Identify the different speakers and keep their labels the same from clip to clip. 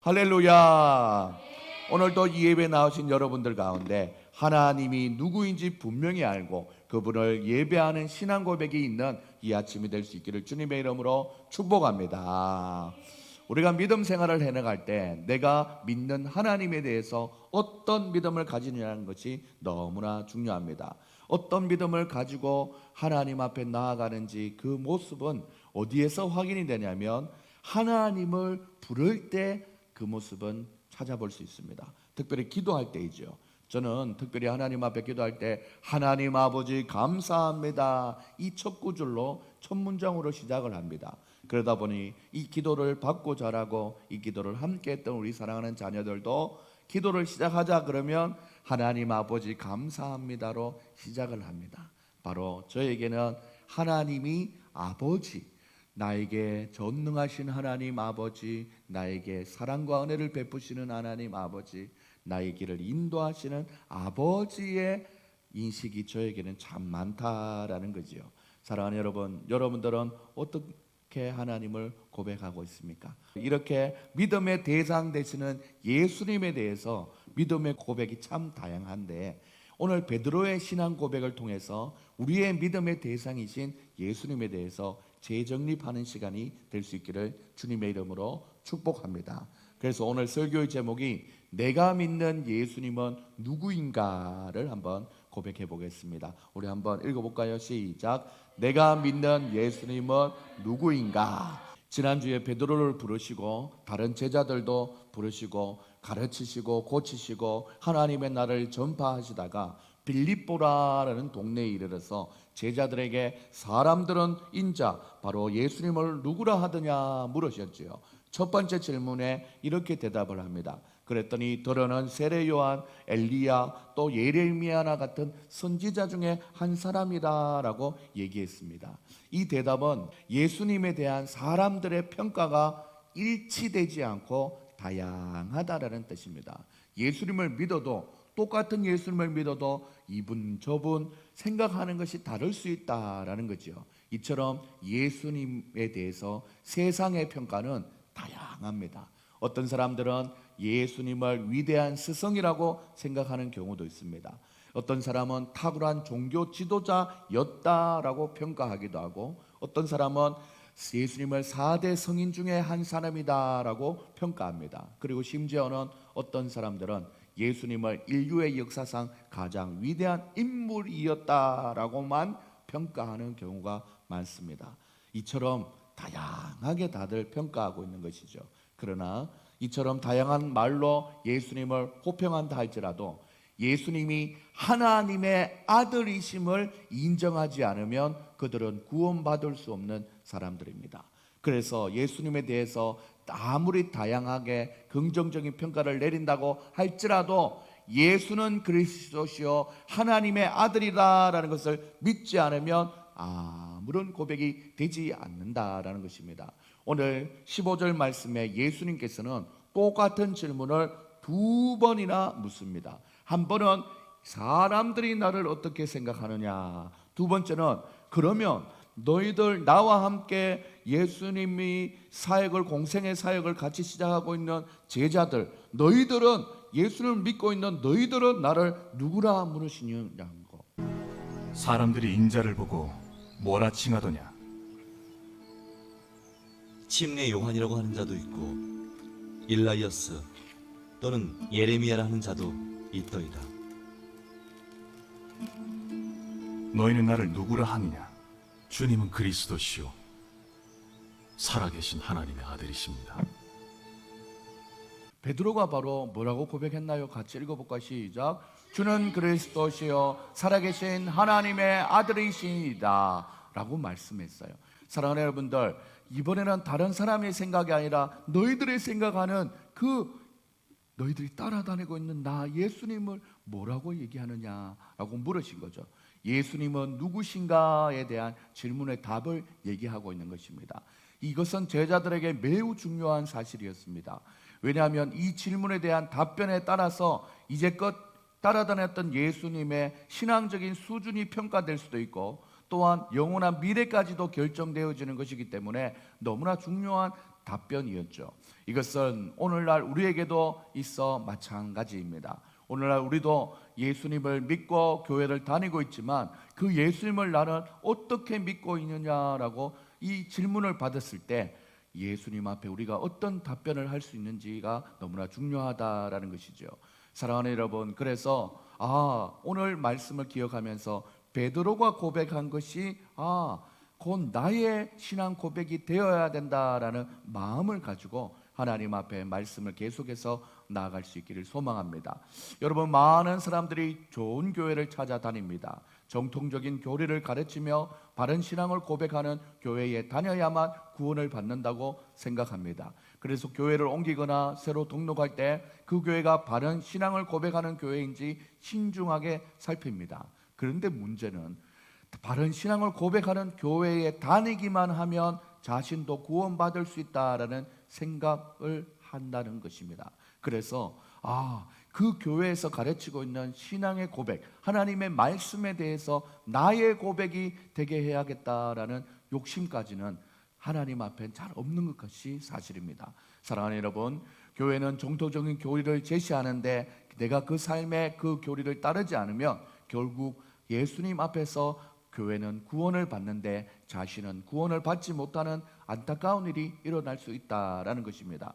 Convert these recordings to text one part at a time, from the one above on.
Speaker 1: 할렐루야. 오늘도 이 예배 나오신 여러분들 가운데 하나님이 누구인지 분명히 알고 그분을 예배하는 신앙 고백이 있는 이 아침이 될 수 있기를 주님의 이름으로 축복합니다. 우리가 믿음 생활을 해나갈 때 내가 믿는 하나님에 대해서 어떤 믿음을 가지느냐는 것이 너무나 중요합니다. 어떤 믿음을 가지고 하나님 앞에 나아가는지 그 모습은 어디에서 확인이 되냐면 하나님을 부를 때 그 모습은 찾아볼 수 있습니다. 특별히 기도할 때이죠. 저는 특별히 하나님 앞에 기도할 때 하나님 아버지 감사합니다, 이 첫 구절로 첫 문장으로 시작을 합니다. 그러다 보니 이 기도를 받고 자라고 이 기도를 함께 했던 우리 사랑하는 자녀들도 기도를 시작하자 그러면 하나님 아버지 감사합니다로 시작을 합니다. 바로 저에게는 하나님이 아버지, 나에게 전능하신 하나님 아버지, 나에게 사랑과 은혜를 베푸시는 하나님 아버지, 나의 길을 인도하시는 아버지의 인식이 저에게는 참 많다라는 거지요. 사랑하는 여러분, 여러분들은 어떻게 하나님을 고백하고 있습니까? 이렇게 믿음의 대상 되시는 예수님에 대해서 믿음의 고백이 참 다양한데 오늘 베드로의 신앙 고백을 통해서 우리의 믿음의 대상이신 예수님에 대해서 재정립하는 시간이 될 수 있기를 주님의 이름으로 축복합니다. 그래서 오늘 설교의 제목이 내가 믿는 예수님은 누구인가를 한번 고백해 보겠습니다. 우리 한번 읽어볼까요? 시작. 내가 믿는 예수님은 누구인가? 지난주에 베드로를 부르시고 다른 제자들도 부르시고 가르치시고 고치시고 하나님의 나라를 전파하시다가 빌립보라는 동네에 이르러서 제자들에게 사람들은 인자 바로 예수님을 누구라 하더냐 물으셨지요. 첫 번째 질문에 이렇게 대답을 합니다. 그랬더니 더러는 세례 요한, 엘리야, 또 예레미야나 같은 선지자 중에 한 사람이다라고 얘기했습니다. 이 대답은 예수님에 대한 사람들의 평가가 일치되지 않고 다양하다라는 뜻입니다. 예수님을 믿어도 똑같은 예수님을 믿어도 이분 저분 생각하는 것이 다를 수 있다라는 거죠. 이처럼 예수님에 대해서 세상의 평가는 다양합니다. 어떤 사람들은 예수님을 위대한 스승이라고 생각하는 경우도 있습니다. 어떤 사람은 탁월한 종교 지도자였다라고 평가하기도 하고 어떤 사람은 예수님을 4대 성인 중에 한 사람이다라고 평가합니다. 그리고 심지어는 어떤 사람들은 예수님을 인류의 역사상 가장 위대한 인물이었다라고만 평가하는 경우가 많습니다. 이처럼 다양하게 다들 평가하고 있는 것이죠. 그러나 이처럼 다양한 말로 예수님을 호평한다 할지라도 예수님이 하나님의 아들이심을 인정하지 않으면 그들은 구원받을 수 없는 사람들입니다. 그래서 예수님에 대해서 아무리 다양하게 긍정적인 평가를 내린다고 할지라도 예수는 그리스도시요 하나님의 아들이다라는 것을 믿지 않으면 아무런 고백이 되지 않는다라는 것입니다. 오늘 15절 말씀에 예수님께서는 똑같은 질문을 두 번이나 묻습니다. 한 번은 사람들이 나를 어떻게 생각하느냐, 두 번째는 그러면 너희들 나와 함께 예수님이 사역을 공생의 사역을 같이 시작하고 있는 제자들, 너희들은 예수를 믿고 있는 너희들은 나를 누구라 물으시냐는 거.
Speaker 2: 사람들이 인자를 보고 뭐라 칭하더냐?
Speaker 3: 침례 요한이라고 하는 자도 있고 일라이어스 또는 예레미야라 하는 자도 있더이다.
Speaker 2: 너희는 나를 누구라 하느냐? 주님은 그리스도시요 살아계신 하나님의 아들이십니다.
Speaker 1: 베드로가 바로 뭐라고 고백했나요? 같이 읽어볼까? 시작. 주는 그리스도시요 살아계신 하나님의 아들이시다 라고 말씀했어요. 사랑하는 여러분들, 이번에는 다른 사람의 생각이 아니라 너희들의 생각하는 그 너희들이 따라다니고 있는 나 예수님을 뭐라고 얘기하느냐라고 물으신 거죠. 예수님은 누구신가에 대한 질문의 답을 얘기하고 있는 것입니다. 이것은 제자들에게 매우 중요한 사실이었습니다. 왜냐하면 이 질문에 대한 답변에 따라서 이제껏 따라다녔던 예수님의 신앙적인 수준이 평가될 수도 있고 또한 영원한 미래까지도 결정되어지는 것이기 때문에 너무나 중요한 답변이었죠. 이것은 오늘날 우리에게도 있어 마찬가지입니다. 오늘날 우리도 예수님을 믿고 교회를 다니고 있지만 그 예수님을 나는 어떻게 믿고 있느냐라고 이 질문을 받았을 때 예수님 앞에 우리가 어떤 답변을 할 수 있는지가 너무나 중요하다라는 것이죠. 사랑하는 여러분, 그래서 오늘 말씀을 기억하면서 베드로가 고백한 것이 곧 나의 신앙 고백이 되어야 된다라는 마음을 가지고 하나님 앞에 말씀을 계속해서 나아갈 수 있기를 소망합니다. 여러분, 많은 사람들이 좋은 교회를 찾아다닙니다. 정통적인 교리를 가르치며 바른 신앙을 고백하는 교회에 다녀야만 구원을 받는다고 생각합니다. 그래서 교회를 옮기거나 새로 등록할 때 그 교회가 바른 신앙을 고백하는 교회인지 신중하게 살핍니다. 그런데 문제는 바른 신앙을 고백하는 교회에 다니기만 하면 자신도 구원받을 수 있다라는 생각을 한다는 것입니다. 그래서 그 교회에서 가르치고 있는 신앙의 고백, 하나님의 말씀에 대해서 나의 고백이 되게 해야겠다라는 욕심까지는 하나님 앞엔 잘 없는 것이 사실입니다. 사랑하는 여러분, 교회는 정통적인 교리를 제시하는데 내가 그 삶에 그 교리를 따르지 않으면 결국 예수님 앞에서 교회는 구원을 받는데 자신은 구원을 받지 못하는 안타까운 일이 일어날 수 있다라는 것입니다.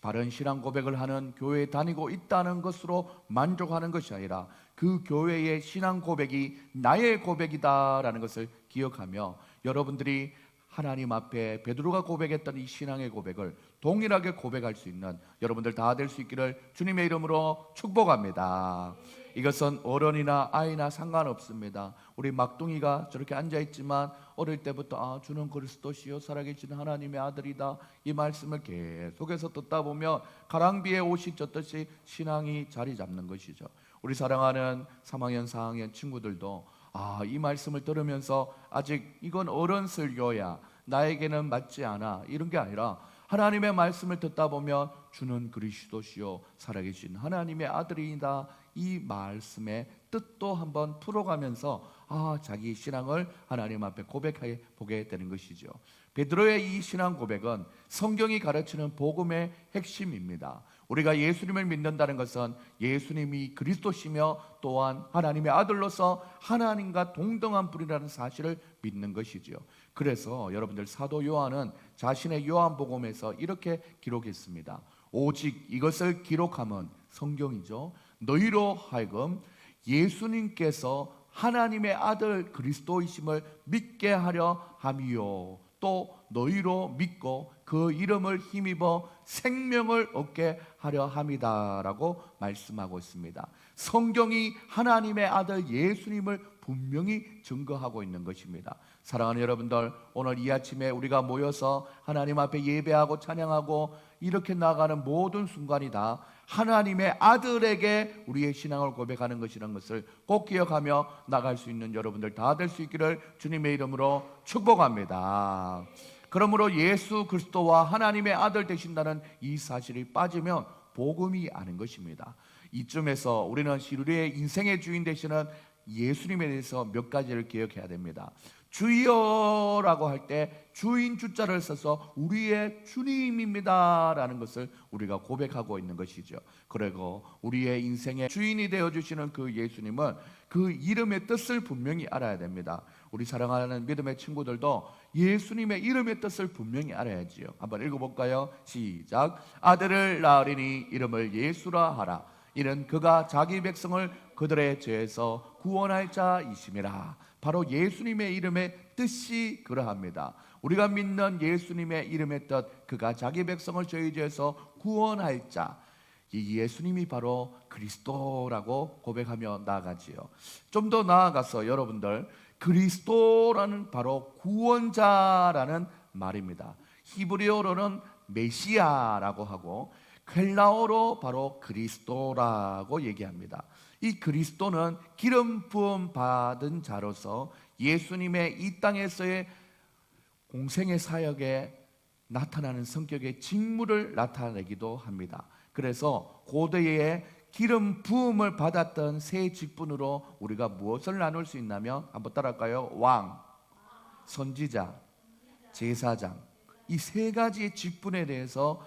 Speaker 1: 바른 신앙 고백을 하는 교회에 다니고 있다는 것으로 만족하는 것이 아니라 그 교회의 신앙 고백이 나의 고백이다라는 것을 기억하며 여러분들이 하나님 앞에 베드로가 고백했던 이 신앙의 고백을 동일하게 고백할 수 있는 여러분들 다 될 수 있기를 주님의 이름으로 축복합니다. 이것은 어른이나 아이나 상관없습니다. 우리 막둥이가 저렇게 앉아있지만 어릴 때부터 주는 그리스도시요 살아계신 하나님의 아들이다, 이 말씀을 계속해서 듣다 보면 가랑비에 옷이 젖듯이 신앙이 자리 잡는 것이죠. 우리 사랑하는 3학년 4학년 친구들도 이 말씀을 들으면서 아직 이건 어른 설교야, 나에게는 맞지 않아, 이런 게 아니라 하나님의 말씀을 듣다 보면 주는 그리스도시요 살아계신 하나님의 아들이다, 이 말씀의 뜻도 한번 풀어가면서 자기 신앙을 하나님 앞에 고백해 보게 되는 것이죠. 베드로의 이 신앙 고백은 성경이 가르치는 복음의 핵심입니다. 우리가 예수님을 믿는다는 것은 예수님이 그리스도시며 또한 하나님의 아들로서 하나님과 동등한 분이라는 사실을 믿는 것이죠. 그래서 여러분들 사도 요한은 자신의 요한복음에서 이렇게 기록했습니다. 오직 이것을 기록함은 성경이죠. 너희로 하여금 예수님께서 하나님의 아들 그리스도이심을 믿게 하려 함이요, 또 너희로 믿고 그 이름을 힘입어 생명을 얻게 하려 함이다라고 말씀하고 있습니다. 성경이 하나님의 아들 예수님을 분명히 증거하고 있는 것입니다. 사랑하는 여러분들, 오늘 이 아침에 우리가 모여서 하나님 앞에 예배하고 찬양하고 이렇게 나가는 모든 순간이 다 하나님의 아들에게 우리의 신앙을 고백하는 것이라는 것을 꼭 기억하며 나갈 수 있는 여러분들 다 될 수 있기를 주님의 이름으로 축복합니다. 그러므로 예수 그리스도와 하나님의 아들 되신다는 이 사실이 빠지면 복음이 아닌 것입니다. 이쯤에서 우리는 우리의 인생의 주인 되시는 예수님에 대해서 몇 가지를 기억해야 됩니다. 주여라고 할 때 주인 주자를 써서 우리의 주님입니다 라는 것을 우리가 고백하고 있는 것이죠. 그리고 우리의 인생의 주인이 되어주시는 그 예수님은 그 이름의 뜻을 분명히 알아야 됩니다. 우리 사랑하는 믿음의 친구들도 예수님의 이름의 뜻을 분명히 알아야지요. 한번 읽어볼까요? 시작. 아들을 낳으리니 이름을 예수라 하라. 이는 그가 자기 백성을 그들의 죄에서 구원할 자이심이라. 바로 예수님의 이름의 뜻이 그러합니다. 우리가 믿는 예수님의 이름의 뜻, 그가 자기 백성을 저희 죄에서 구원할 자, 이 예수님이 바로 그리스도라고 고백하며 나아가지요. 좀 더 나아가서 여러분들, 그리스도라는 바로 구원자라는 말입니다. 히브리어로는 메시아라고 하고 헬라어로 바로 그리스도라고 얘기합니다. 이 그리스도는 기름 부음 받은 자로서 예수님의 이 땅에서의 공생의 사역에 나타나는 성격의 직무를 나타내기도 합니다. 그래서 고대에 기름 부음을 받았던 세 직분으로 우리가 무엇을 나눌 수 있냐면 한번 따라할까요? 왕, 선지자, 제사장, 이 세 가지의 직분에 대해서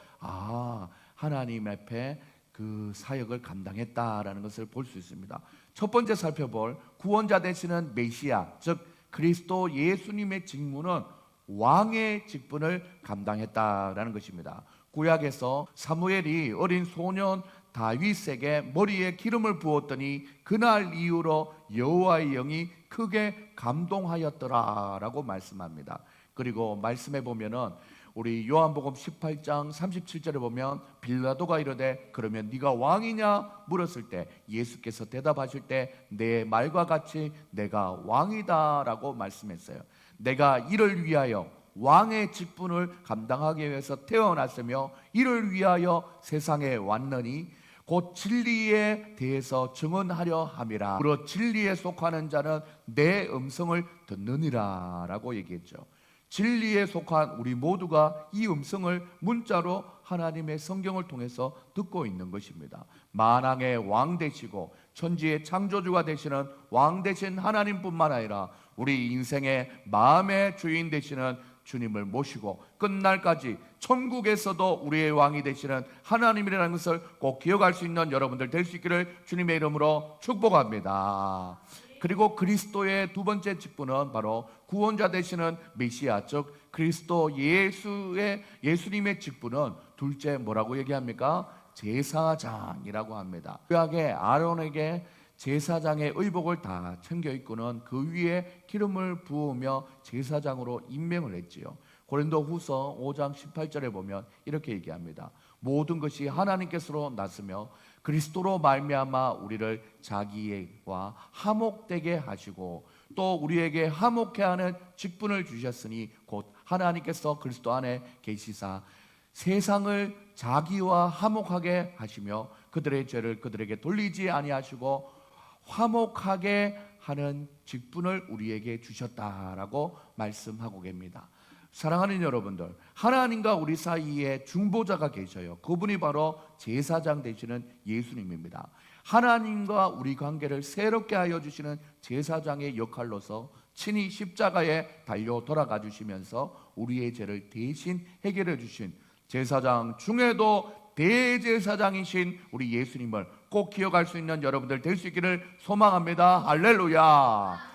Speaker 1: 하나님 앞에 그 사역을 감당했다라는 것을 볼 수 있습니다. 첫 번째 살펴볼 구원자 되시는 메시아, 즉 그리스도 예수님의 직무는 왕의 직분을 감당했다라는 것입니다. 구약에서 사무엘이 어린 소년 다윗에게 머리에 기름을 부었더니 그날 이후로 여호와의 영이 크게 감동하였더라라고 말씀합니다. 그리고 말씀해 보면은 우리 요한복음 18장 37절에 보면 빌라도가 이르되 그러면 네가 왕이냐 물었을 때 예수께서 대답하실 때 내 말과 같이 내가 왕이다라고 말씀했어요. 내가 이를 위하여 왕의 직분을 감당하기 위해서 태어났으며 이를 위하여 세상에 왔느니 곧 진리에 대해서 증언하려 함이라. 그러 진리에 속하는 자는 내 음성을 듣느니라 라고 얘기했죠. 진리에 속한 우리 모두가 이 음성을 문자로 하나님의 성경을 통해서 듣고 있는 것입니다. 만왕의 왕 되시고 천지의 창조주가 되시는 왕 되신 하나님뿐만 아니라 우리 인생의 마음의 주인 되시는 주님을 모시고 끝날까지 천국에서도 우리의 왕이 되시는 하나님이라는 것을 꼭 기억할 수 있는 여러분들 될 수 있기를 주님의 이름으로 축복합니다. 그리고 그리스도의 두 번째 직분은 바로 구원자 되시는 메시아, 즉 그리스도 예수님의 직분은 둘째 뭐라고 얘기합니까? 제사장이라고 합니다. 구약의 아론에게 제사장의 의복을 다 챙겨 입고는 그 위에 기름을 부으며 제사장으로 임명을 했지요. 고린도후서 5장 18절에 보면 이렇게 얘기합니다. 모든 것이 하나님께서로 났으며 그리스도로 말미암아 우리를 자기와 화목되게 하시고 또 우리에게 화목해 하는 직분을 주셨으니 곧 하나님께서 그리스도 안에 계시사 세상을 자기와 화목하게 하시며 그들의 죄를 그들에게 돌리지 아니하시고 화목하게 하는 직분을 우리에게 주셨다라고 말씀하고 계십니다. 사랑하는 여러분들, 하나님과 우리 사이에 중보자가 계셔요. 그분이 바로 제사장 되시는 예수님입니다. 하나님과 우리 관계를 새롭게 하여 주시는 제사장의 역할로서 친히 십자가에 달려 돌아가 주시면서 우리의 죄를 대신 해결해 주신 제사장 중에도 대제사장이신 우리 예수님을 꼭 기억할 수 있는 여러분들 될 수 있기를 소망합니다. 할렐루야.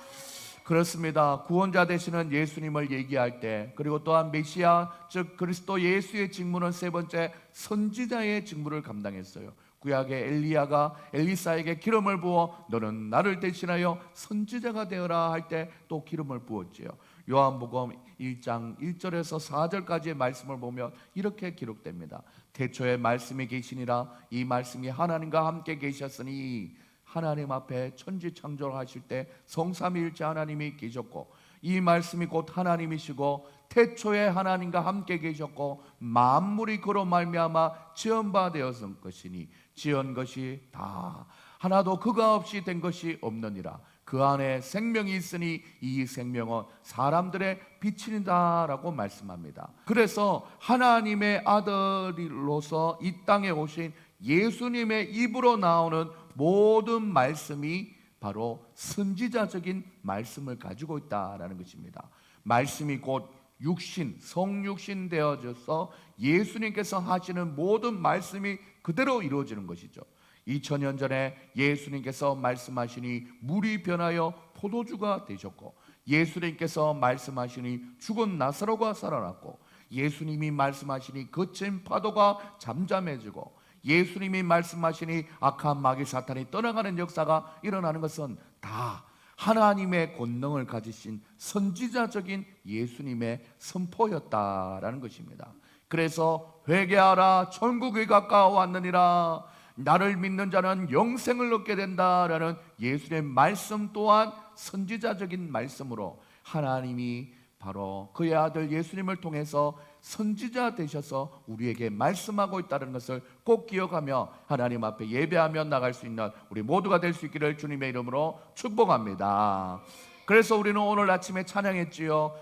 Speaker 1: 그렇습니다. 구원자 되시는 예수님을 얘기할 때, 그리고 또한 메시아 즉 그리스도 예수의 직무는 세 번째 선지자의 직무를 감당했어요. 구약의 엘리야가 엘리사에게 기름을 부어 너는 나를 대신하여 선지자가 되어라 할 때 또 기름을 부었지요. 요한복음 1장 1절에서 4절까지의 말씀을 보면 이렇게 기록됩니다. 태초에 말씀이 계시니라 이 말씀이 하나님과 함께 계셨으니 하나님 앞에 천지 창조하실 때 성삼위일체 하나님이 계셨고 이 말씀이 곧 하나님이시고 태초에 하나님과 함께 계셨고 만물이 그로 말미암아 지은 바 되었을 것이니 지은 것이 다 하나도 그가 없이 된 것이 없느니라. 그 안에 생명이 있으니 이 생명은 사람들의 빛이다라고 말씀합니다. 그래서 하나님의 아들로서 이 땅에 오신 예수님의 입으로 나오는 모든 말씀이 바로 선지자적인 말씀을 가지고 있다라는 것입니다. 말씀이 곧 육신, 성육신 되어져서 예수님께서 하시는 모든 말씀이 그대로 이루어지는 것이죠. 2000년 전에 예수님께서 말씀하시니 물이 변하여 포도주가 되셨고 예수님께서 말씀하시니 죽은 나사로가 살아났고 예수님이 말씀하시니 거친 파도가 잠잠해지고 예수님이 말씀하시니 악한 마귀 사탄이 떠나가는 역사가 일어나는 것은 다 하나님의 권능을 가지신 선지자적인 예수님의 선포였다라는 것입니다. 그래서 회개하라 천국이 가까워왔느니라 나를 믿는 자는 영생을 얻게 된다라는 예수님의 말씀 또한 선지자적인 말씀으로 하나님이 바로 그의 아들 예수님을 통해서 선지자 되셔서 우리에게 말씀하고 있다는 것을 꼭 기억하며 하나님 앞에 예배하며 나갈 수 있는 우리 모두가 될 수 있기를 주님의 이름으로 축복합니다. 그래서 우리는 오늘 아침에 찬양했지요.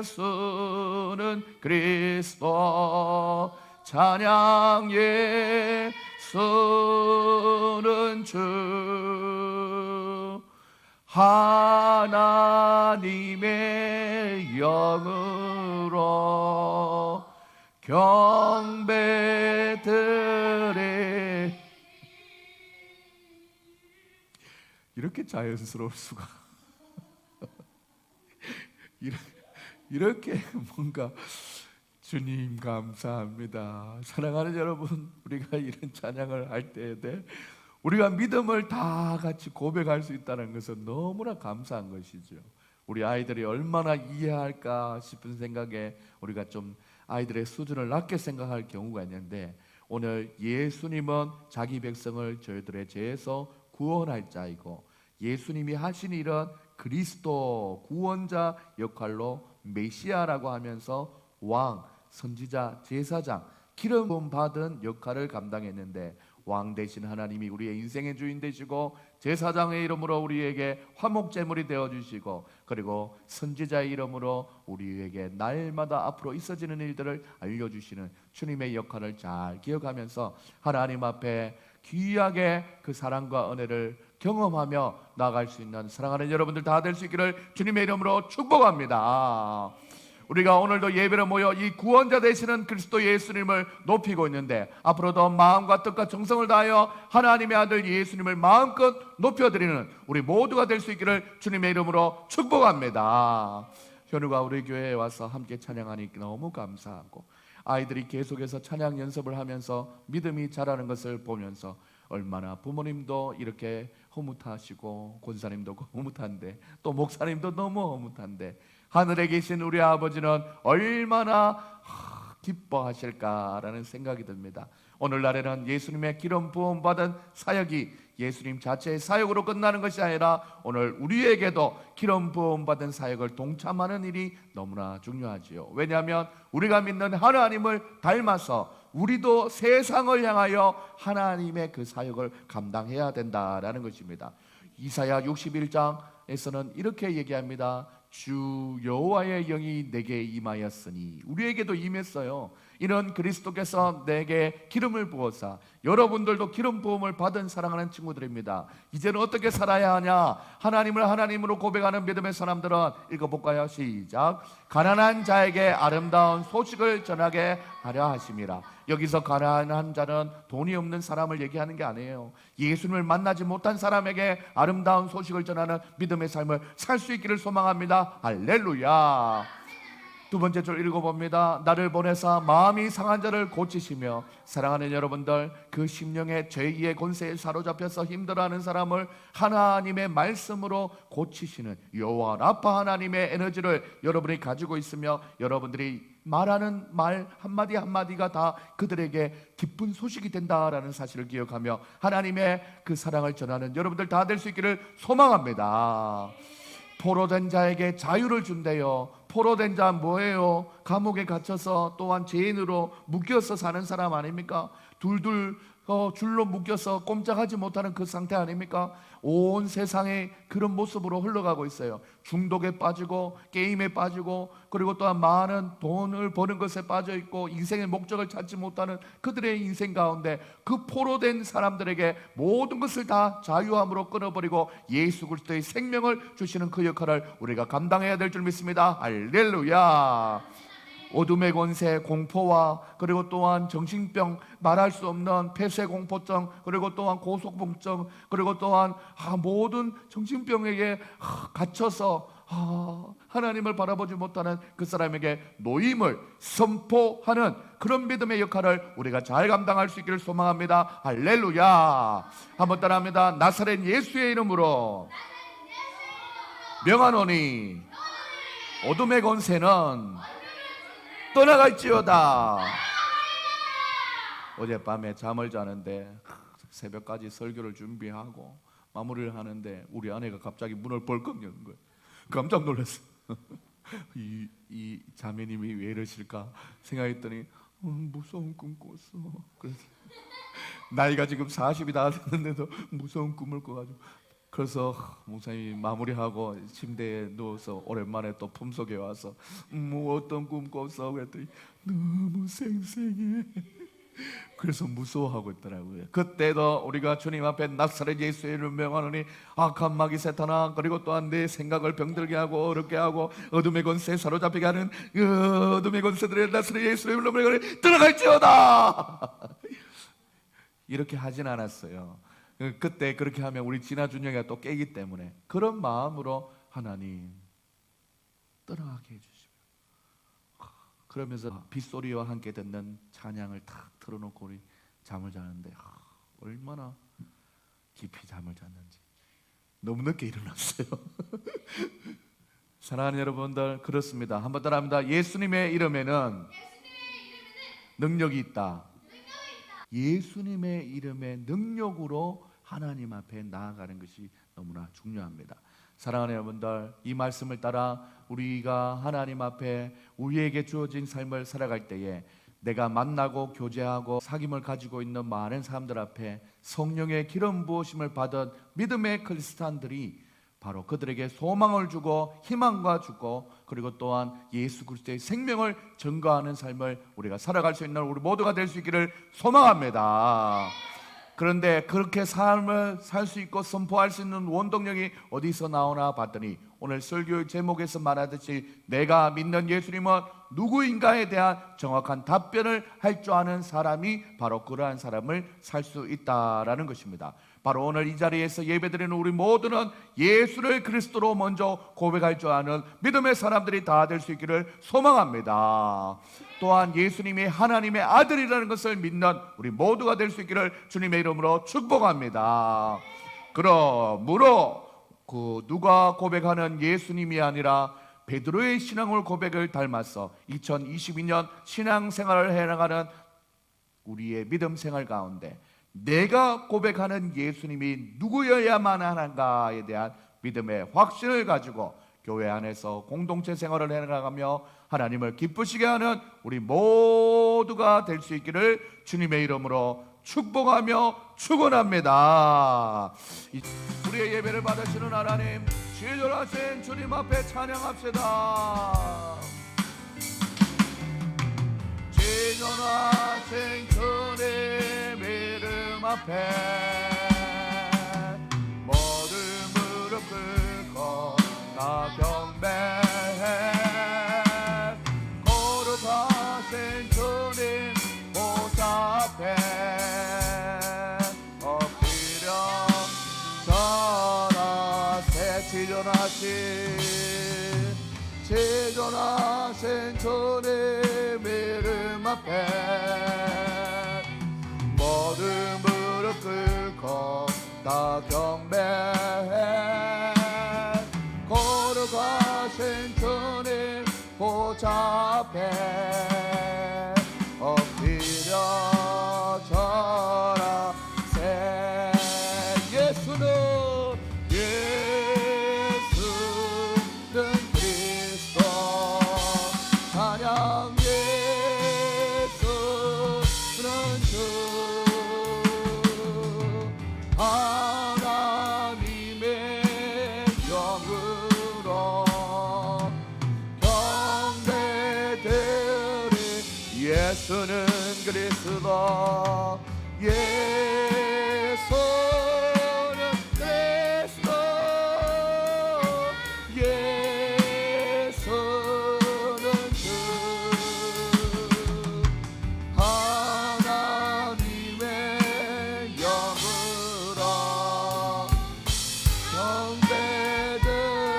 Speaker 1: 예수는 그리스도 찬양 예수는 주 하나님의 영은 주로 경배드리. 이렇게 자연스러울 수가. 이렇게 뭔가 주님 감사합니다. 사랑하는 여러분, 우리가 이런 찬양을 할 때에 우리가 믿음을 다 같이 고백할 수 있다는 것은 너무나 감사한 것이죠. 우리 아이들이 얼마나 이해할까 싶은 생각에 우리가 좀 아이들의 수준을 낮게 생각할 경우가 있는데, 오늘 예수님은 자기 백성을 저희들의 죄에서 구원할 자이고, 예수님이 하신 일은 그리스도 구원자 역할로 메시아라고 하면서 왕, 선지자, 제사장, 기름 부음 받은 역할을 감당했는데, 왕 대신 하나님이 우리의 인생의 주인 되시고, 제사장의 이름으로 우리에게 화목제물이 되어주시고, 그리고 선지자의 이름으로 우리에게 날마다 앞으로 있어지는 일들을 알려주시는 주님의 역할을 잘 기억하면서 하나님 앞에 귀하게 그 사랑과 은혜를 경험하며 나아갈 수 있는 사랑하는 여러분들 다 될 수 있기를 주님의 이름으로 축복합니다. 우리가 오늘도 예배를 모여 이 구원자 되시는 그리스도 예수님을 높이고 있는데, 앞으로도 마음과 뜻과 정성을 다하여 하나님의 아들 예수님을 마음껏 높여드리는 우리 모두가 될 수 있기를 주님의 이름으로 축복합니다. 현우가 우리 교회에 와서 함께 찬양하니 너무 감사하고, 아이들이 계속해서 찬양 연습을 하면서 믿음이 자라는 것을 보면서 얼마나 부모님도 이렇게 흐뭇하시고, 권사님도 흐뭇한데, 또 목사님도 너무 흐뭇한데, 하늘에 계신 우리 아버지는 얼마나 기뻐하실까라는 생각이 듭니다. 오늘날에는 예수님의 기름 부음 받은 사역이 예수님 자체의 사역으로 끝나는 것이 아니라, 오늘 우리에게도 기름 부음 받은 사역을 동참하는 일이 너무나 중요하지요. 왜냐하면 우리가 믿는 하나님을 닮아서 우리도 세상을 향하여 하나님의 그 사역을 감당해야 된다라는 것입니다. 이사야 61장에서는 이렇게 얘기합니다. 주 여호와의 영이 내게 임하였으니, 우리에게도 임했어요. 이는 그리스도께서 내게 기름을 부어사, 여러분들도 기름 부음을 받은 사랑하는 친구들입니다. 이제는 어떻게 살아야 하냐? 하나님을 하나님으로 고백하는 믿음의 사람들은 읽어볼까요? 시작. 가난한 자에게 아름다운 소식을 전하게 하려 하심이라. 여기서 가난한 자는 돈이 없는 사람을 얘기하는 게 아니에요. 예수님을 만나지 못한 사람에게 아름다운 소식을 전하는 믿음의 삶을 살 수 있기를 소망합니다. 할렐루야. 두 번째 줄 읽어봅니다. 나를 보내사 마음이 상한 자를 고치시며, 사랑하는 여러분들, 그 심령의 죄의 권세에 사로잡혀서 힘들어하는 사람을 하나님의 말씀으로 고치시는 여호와 라파 하나님의 에너지를 여러분이 가지고 있으며, 여러분들이 말하는 말 한마디 한마디가 다 그들에게 기쁜 소식이 된다라는 사실을 기억하며 하나님의 그 사랑을 전하는 여러분들 다 될 수 있기를 소망합니다. 포로된 자에게 자유를 준대요. 포로된 자 뭐예요? 감옥에 갇혀서 또한 죄인으로 묶여서 사는 사람 아닙니까? 둘둘 줄로 묶여서 꼼짝하지 못하는 그 상태 아닙니까? 온 세상에 그런 모습으로 흘러가고 있어요. 중독에 빠지고, 게임에 빠지고, 그리고 또한 많은 돈을 버는 것에 빠져 있고, 인생의 목적을 찾지 못하는 그들의 인생 가운데 그 포로된 사람들에게 모든 것을 다 자유함으로 끊어버리고 예수 그리스도의 생명을 주시는 그 역할을 우리가 감당해야 될 줄 믿습니다. 할렐루야. 어둠의 권세, 공포와, 그리고 또한 정신병, 말할 수 없는 폐쇄공포증, 그리고 또한 고소공증, 그리고 또한 모든 정신병에게 갇혀서 하나님을 바라보지 못하는 그 사람에게 노임을 선포하는 그런 믿음의 역할을 우리가 잘 감당할 수 있기를 소망합니다. 할렐루야. 한번 따라합니다. 나사렛 예수의 이름으로 명하노니 어둠의 권세는 떠나갈지어다. 어젯밤에 잠을 자는데 새벽까지 설교를 준비하고 마무리를 하는데 우리 아내가 갑자기 문을 벌컥 여는 거예요. 깜짝 놀랐어. 이 자매님이 왜 이러실까 생각했더니 무서운 꿈 꿨어. 그래서 나이가 지금 40이 다 됐는데도 무서운 꿈을 꿔가지고, 그래서 목사님이 마무리하고 침대에 누워서 오랜만에 또 품속에 와서 어떤 꿈 꿨어? 그랬더니 너무 생생해. 그래서 무서워하고 있더라고요. 그때도 우리가 주님 앞에 나사렛 예수의 이름을 명하노니 악한 마귀 사탄아, 그리고 또한 내 생각을 병들게 하고 어렵게 하고 어둠의 권세에 사로잡히게 하는 어둠의 권세들의 나사렛 예수의 이름을 명하노니 들어갈지어다. 이렇게 하진 않았어요. 그때 그렇게 하면 우리 진아준영이가 또 깨기 때문에 그런 마음으로 하나님 떠나게 해주시고, 그러면서 빗소리와 함께 듣는 찬양을 탁 틀어놓고 우리 잠을 자는데 얼마나 깊이 잠을 잤는지. 너무 늦게 일어났어요. 사랑하는 여러분들, 그렇습니다. 한번 따라합니다. 예수님의 이름에는 능력이 있다. 예수님의 이름의 능력으로 하나님 앞에 나아가는 것이 너무나 중요합니다. 사랑하는 여러분들, 이 말씀을 따라 우리가 하나님 앞에 우리에게 주어진 삶을 살아갈 때에 내가 만나고 교제하고 사귐을 가지고 있는 많은 사람들 앞에 성령의 기름 부으심을 받은 믿음의 크리스찬들이 바로 그들에게 소망을 주고 희망과 주고, 그리고 또한 예수 그리스도의 생명을 증거하는 삶을 우리가 살아갈 수 있는 우리 모두가 될 수 있기를 소망합니다. 그런데 그렇게 삶을 살 수 있고 선포할 수 있는 원동력이 어디서 나오나 봤더니 오늘 설교의 제목에서 말하듯이 내가 믿는 예수님은 누구인가에 대한 정확한 답변을 할 줄 아는 사람이 바로 그러한 사람을 살 수 있다라는 것입니다. 바로 오늘 이 자리에서 예배드리는 우리 모두는 예수를 그리스도로 먼저 고백할 줄 아는 믿음의 사람들이 다 될 수 있기를 소망합니다. 또한 예수님이 하나님의 아들이라는 것을 믿는 우리 모두가 될 수 있기를 주님의 이름으로 축복합니다. 그러므로 누가 고백하는 예수님이 아니라 베드로의 신앙을 고백을 닮아서 2022년 신앙생활을 해나가는 우리의 믿음 생활 가운데 내가 고백하는 예수님이 누구여야만 하는가에 대한 믿음의 확신을 가지고 교회 안에서 공동체 생활을 해나가며 하나님을 기쁘시게 하는 우리 모두가 될 수 있기를 주님의 이름으로 축복하며 축원합니다. 우리의 예배를 받으시는 하나님, 지존하신 주님 앞에 찬양합시다. 지존하신 주님 이름 앞에 모든 무릎 꿇고 다 경배해. 거룩하신 주님 보좌 앞에 엎드려 절하세. 지존하신 주님 이름 앞에 모든 무릎 꿇고 다 경배해. 거룩하신 주님 보좌 앞에 엎드려 절하세. 예수는 그리스도 찬양. 예수는 주 하나님의 영으로 경배드리. 예수는 그리스도. 예수는 그리스도. 예수는 주 하나님의 영으로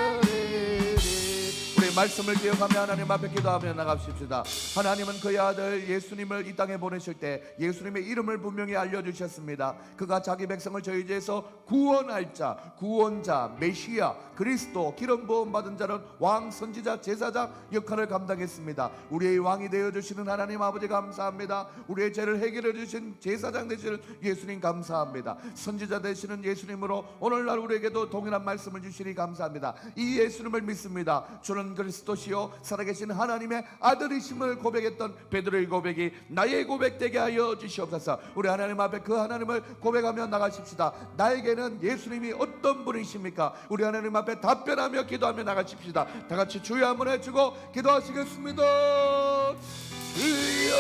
Speaker 1: 경배드리리. 우리 말씀을 기억하며 하나님 앞에 기도하며 나갑시다. 하나님은 그의 아들 예수님을 이 땅에 보내실 때 예수님의 이름을 분명히 알려주셨습니다. 그가 자기 백성을 저희 죄에서 구원할 자, 구원자, 메시아, 그리스도, 기름 부음 받은 자는 왕, 선지자, 제사장 역할을 감당했습니다. 우리의 왕이 되어주시는 하나님 아버지 감사합니다. 우리의 죄를 해결해 주신 제사장 되시는 예수님 감사합니다. 선지자 되시는 예수님으로 오늘날 우리에게도 동일한 말씀을 주시니 감사합니다. 이 예수님을 믿습니다. 주는 그리스도시요 살아계신 하나님의 아들이심을 고백했던 베드로의 고백이 나의 고백 되게 하여 주시옵소서. 우리 하나님 앞에 그 하나님을 고백하며 나가십시다. 나에게는 예수님이 어떤 분이십니까? 우리 하나님 앞에 답변하며 기도하며 나가십시다. 다 같이 주여 한번 해주고 기도하시겠습니다. 주여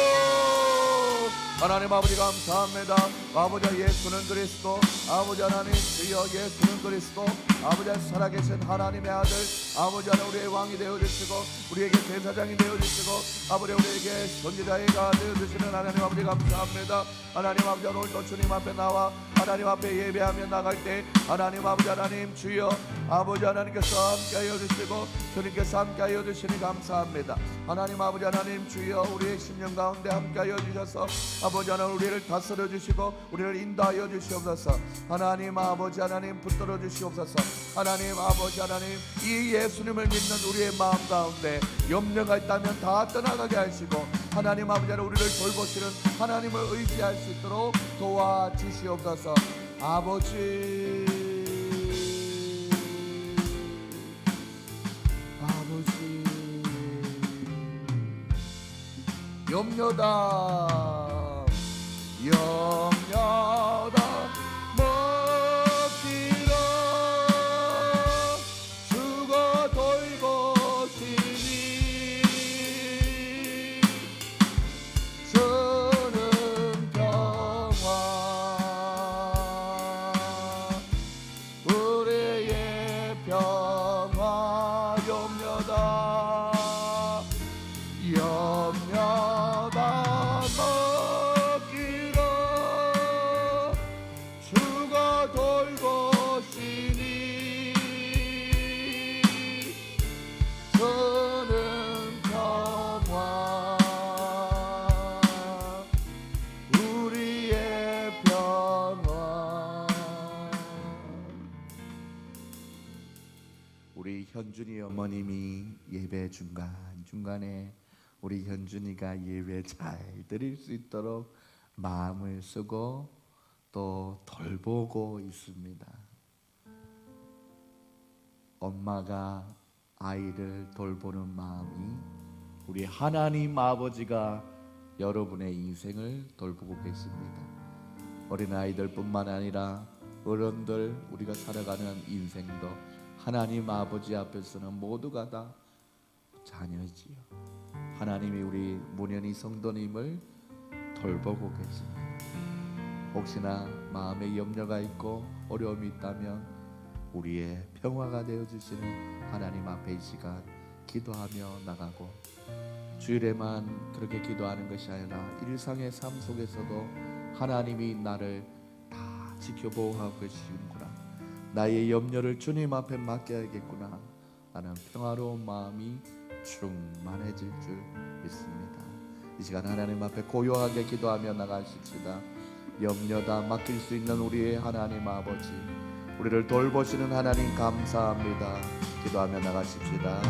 Speaker 1: 하나님 아버지 감사합니다. 아버지 예수는 그리스도, 아버지 하나님 주여 예수는 그리스도, 아버지 살아계신 하나님의 아들, 아버지 하나님 우리의 왕이 되어주시고 우리에게 대사장이 되어주시고 아버지 우리에게 선지자가 되어주시는 하나님 아버지 감사합니다. 하나님 아버지 오늘도 주님 앞에 나와 하나님 앞에 예배하며 나갈 때 하나님 아버지 하나님 주여 아버지 하나님께서 함께하여 주시고 주님께서 함께하여 주시니 감사합니다. 하나님 아버지 하나님 주여 우리의 심령 가운데 함께하여 주셔서 아버지 하나님 우리를 다스려 주시고 우리를 인도하여 주시옵소서. 하나님 아버지 하나님 붙들어 주시옵소서. 하나님 아버지 하나님 이 예수님을 믿는 우리의 마음 가운데 염려가 있다면 다 떠나가게 하시고 하나님 아버지 하나님 우리를 돌보시는 하나님을 의지할 수 있도록 도와주시옵소서. 아버지 염려다 먹기로 죽어 돌보시니 주는 평화 우리의 평화 염려다 먹기로 죽어 돌보시니 주는 평화 우리의 평화. 우리 현준이 어머님이 예배 중간중간에 우리 현준이가 예배 잘 드릴 수 있도록 마음을 쓰고 또 돌보고 있습니다. 엄마가 아이를 돌보는 마음이 우리 하나님 아버지가 여러분의 인생을 돌보고 계십니다. 어린아이들 뿐만 아니라 어른들 우리가 살아가는 인생도 하나님 아버지 앞에서는 모두가 다 자녀지요. 하나님이 우리 문현이 성도님을 돌보고 계십니다. 혹시나 마음에 염려가 있고 어려움이 있다면 우리의 평화가 되어주시는 하나님 앞에 이 시간 기도하며 나가고 주일에만 그렇게 기도하는 것이 아니라 일상의 삶 속에서도 하나님이 나를 다 지켜보호하고 계시는구나, 나의 염려를 주님 앞에 맡겨야겠구나 하는 평화로운 마음이 충만해질 줄 믿습니다. 이 시간 하나님 앞에 고요하게 기도하며 나가십시다. 염려 다 맡길 수 있는 우리의 하나님 아버지, 우리를 돌보시는 하나님 감사합니다. 기도하며 나가십시다.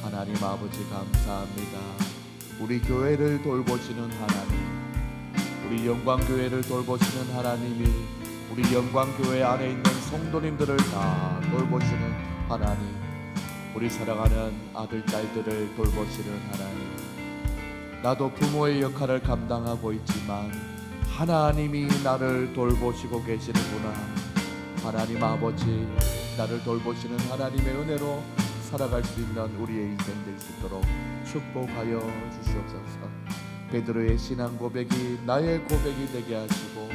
Speaker 1: 하나님 아버지 감사합니다. 우리 교회를 돌보시는 하나님, 우리 영광교회를 돌보시는 하나님이 우리 영광교회 안에 있는 성도님들을 다 돌보시는 하나님, 우리 사랑하는 아들 딸들을 돌보시는 하나님, 나도 부모의 역할을 감당하고 있지만 하나님이 나를 돌보시고 계시는구나. 하나님 아버지, 나를 돌보시는 하나님의 은혜로 살아갈 수 있는 우리의 인생 될 수 있도록 축복하여 주시옵소서. 베드로의 신앙 고백이 나의 고백이 되게 하시고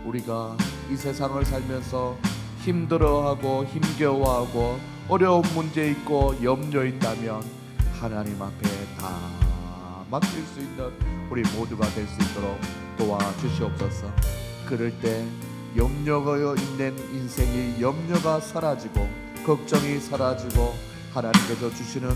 Speaker 1: 우리가 이 세상을 살면서 힘들어하고 힘겨워하고 어려운 문제 있고 염려 있다면 하나님 앞에 다 맡길 수 있는 우리 모두가 될 수 있도록 도와주시옵소서. 그럴 때 염려가 있는 인생이 염려가 사라지고 걱정이 사라지고 하나님께서 주시는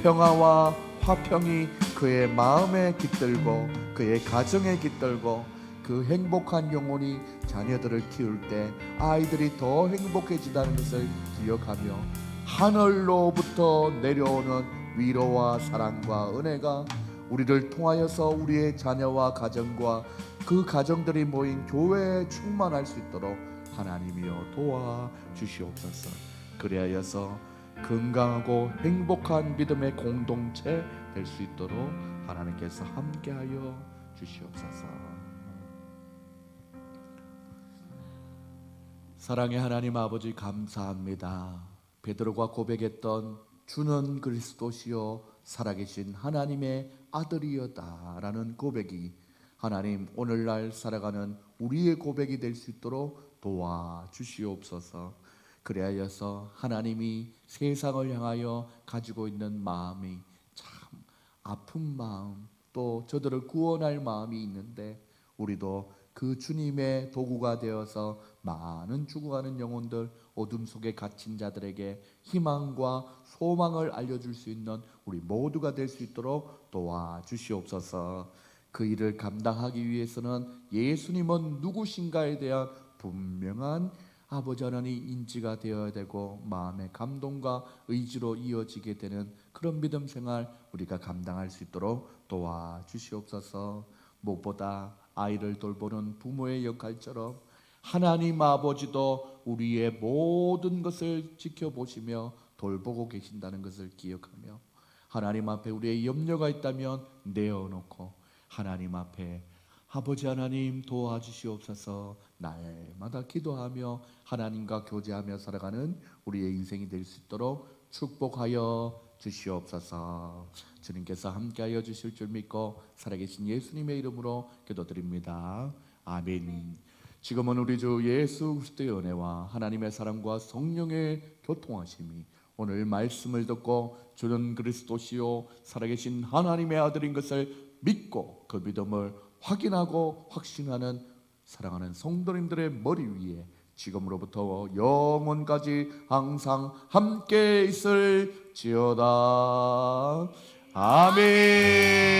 Speaker 1: 평화와 화평이 그의 마음에 깃들고 그의 가정에 깃들고 그 행복한 영혼이 자녀들을 키울 때 아이들이 더 행복해지다는 것을 기억하며 하늘로부터 내려오는 위로와 사랑과 은혜가 우리를 통하여서 우리의 자녀와 가정과 그 가정들이 모인 교회에 충만할 수 있도록 하나님이여 도와주시옵소서. 그리하여서 건강하고 행복한 믿음의 공동체 될 수 있도록 하나님께서 함께하여 주시옵소서. 사랑의 하나님 아버지 감사합니다. 베드로가 고백했던 주는 그리스도시요 살아계신 하나님의 아들이여다라는 고백이 하나님, 오늘날 살아가는 우리의 고백이 될 수 있도록 도와주시옵소서. 그래야여서 하나님이 세상을 향하여 가지고 있는 마음이 참 아픈 마음, 또 저들을 구원할 마음이 있는데 우리도 그 주님의 도구가 되어서 많은 죽어가는 영혼들, 어둠 속에 갇힌 자들에게 희망과 소망을 알려줄 수 있는 우리 모두가 될 수 있도록 도와주시옵소서. 그 일을 감당하기 위해서는 예수님은 누구신가에 대한 분명한 아버지 하나님 인지가 되어야 되고, 마음의 감동과 의지로 이어지게 되는 그런 믿음 생활 우리가 감당할 수 있도록 도와주시옵소서. 무엇보다 아이를 돌보는 부모의 역할처럼 하나님 아버지도 우리의 모든 것을 지켜보시며 돌보고 계신다는 것을 기억하며, 하나님 앞에 우리의 염려가 있다면 내어놓고 하나님 앞에 아버지 하나님 도와주시옵소서 날마다 기도하며 하나님과 교제하며 살아가는 우리의 인생이 될 수 있도록 축복하여 주시옵소서. 주님께서 함께하여 주실 줄 믿고 살아계신 예수님의 이름으로 기도드립니다. 아멘. 지금은 우리 주 예수 그리스도의 은혜와 하나님의 사랑과 성령의 교통하심이 오늘 말씀을 듣고 주는 그리스도시요 살아계신 하나님의 아들인 것을 믿고 그 믿음을 확인하고 확신하는 사랑하는 성도님들의 머리 위에 지금으로부터 영원까지 항상 함께 있을지어다. 아멘.